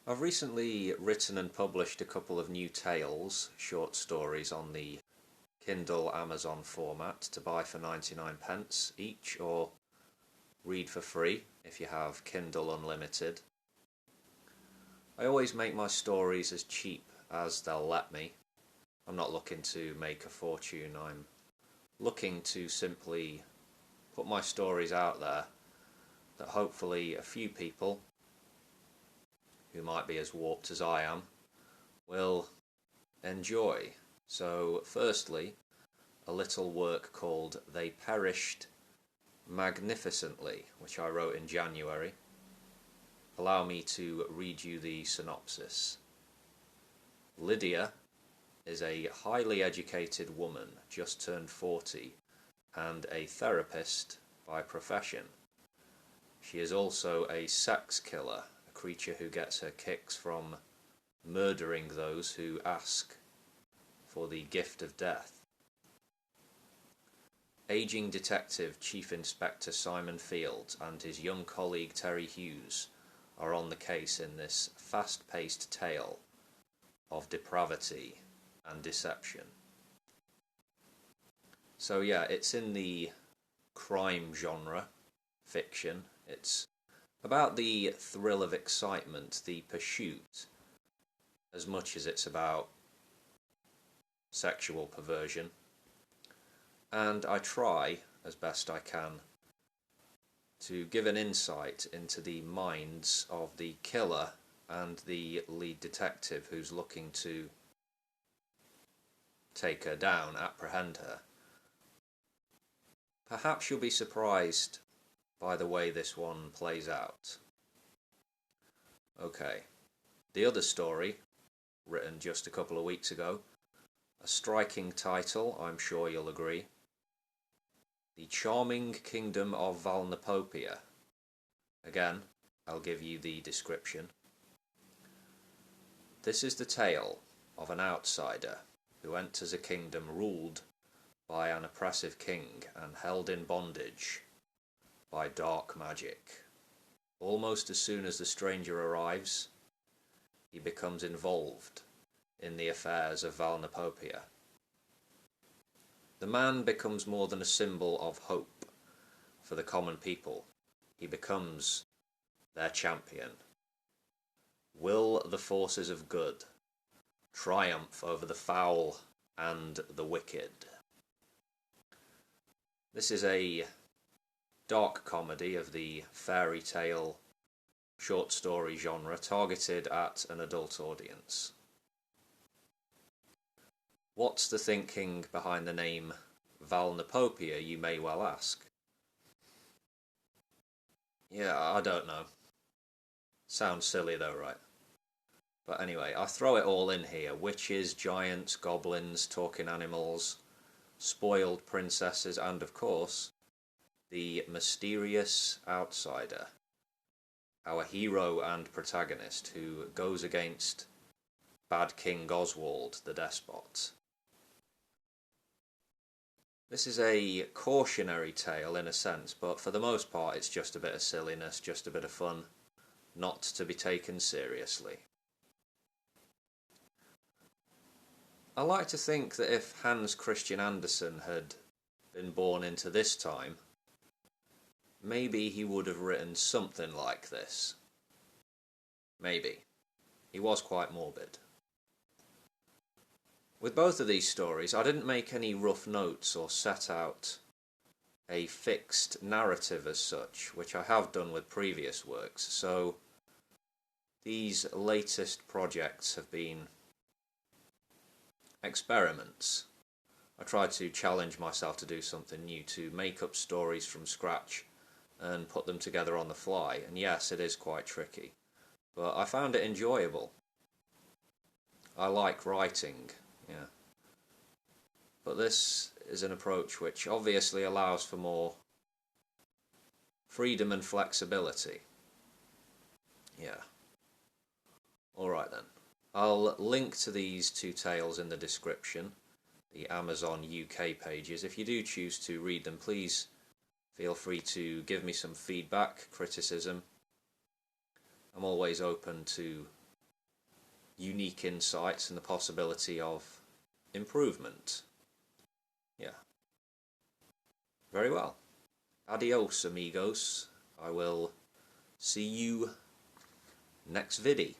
I've recently written and published a couple of new tales, short stories on the Kindle Amazon format to buy for 99 pence each or read for free if you have Kindle Unlimited. I always make my stories as cheap as they'll let me. I'm not looking to make a fortune, I'm looking to simply put my stories out there that hopefully a few people who might be as warped as I am will enjoy. So firstly, a little work called They Perished Magnificently, which I wrote in January. Allow me to read you the synopsis. Lydia is a highly educated woman, just turned 40, and a therapist by profession. She is also a sex killer, a creature who gets her kicks from murdering those who ask for the gift of death. Aging detective Chief Inspector Simon Fields and his young colleague Terry Hughes are on the case in this fast-paced tale of depravity and deception. So yeah, it's in the crime genre, fiction. It's about the thrill of excitement, the pursuit, as much as it's about sexual perversion. And I try, as best I can, to give an insight into the minds of the killer and the lead detective who's looking to take her down, apprehend her. Perhaps you'll be surprised by the way this one plays out. Okay, the other story, written just a couple of weeks ago, a striking title, I'm sure you'll agree. The Charming Kingdom of Valnapopia. Again, I'll give you the description. This is the tale of an outsider who enters a kingdom ruled by an oppressive king and held in bondage by dark magic. Almost as soon as the stranger arrives, he becomes involved in the affairs of Valnapopia. The man becomes more than a symbol of hope for the common people. He becomes their champion. Will the forces of good triumph over the foul and the wicked? This is a dark comedy of the fairy tale short story genre targeted at an adult audience. What's the thinking behind the name Valnapopia, you may well ask? Yeah, I don't know. Sounds silly though, right? But anyway, I throw it all in here. Witches, giants, goblins, talking animals, spoiled princesses, and of course, the mysterious outsider. Our hero and protagonist who goes against bad King Oswald, the despot. This is a cautionary tale in a sense, but for the most part it's just a bit of silliness, just a bit of fun, not to be taken seriously. I like to think that if Hans Christian Andersen had been born into this time, maybe he would have written something like this. Maybe. He was quite morbid. With both of these stories, I didn't make any rough notes or set out a fixed narrative as such, which I have done with previous works, so these latest projects have been experiments. I tried to challenge myself to do something new, to make up stories from scratch and put them together on the fly, and yes, it is quite tricky, but I found it enjoyable. I like writing. Yeah. But this is an approach which obviously allows for more freedom and flexibility. Yeah. Alright then. I'll link to these two tales in the description, the Amazon UK pages. If you do choose to read them, please feel free to give me some feedback, criticism. I'm always open to unique insights and the possibility of improvement. Yeah. Very well. Adios, amigos. I will see you next viddy.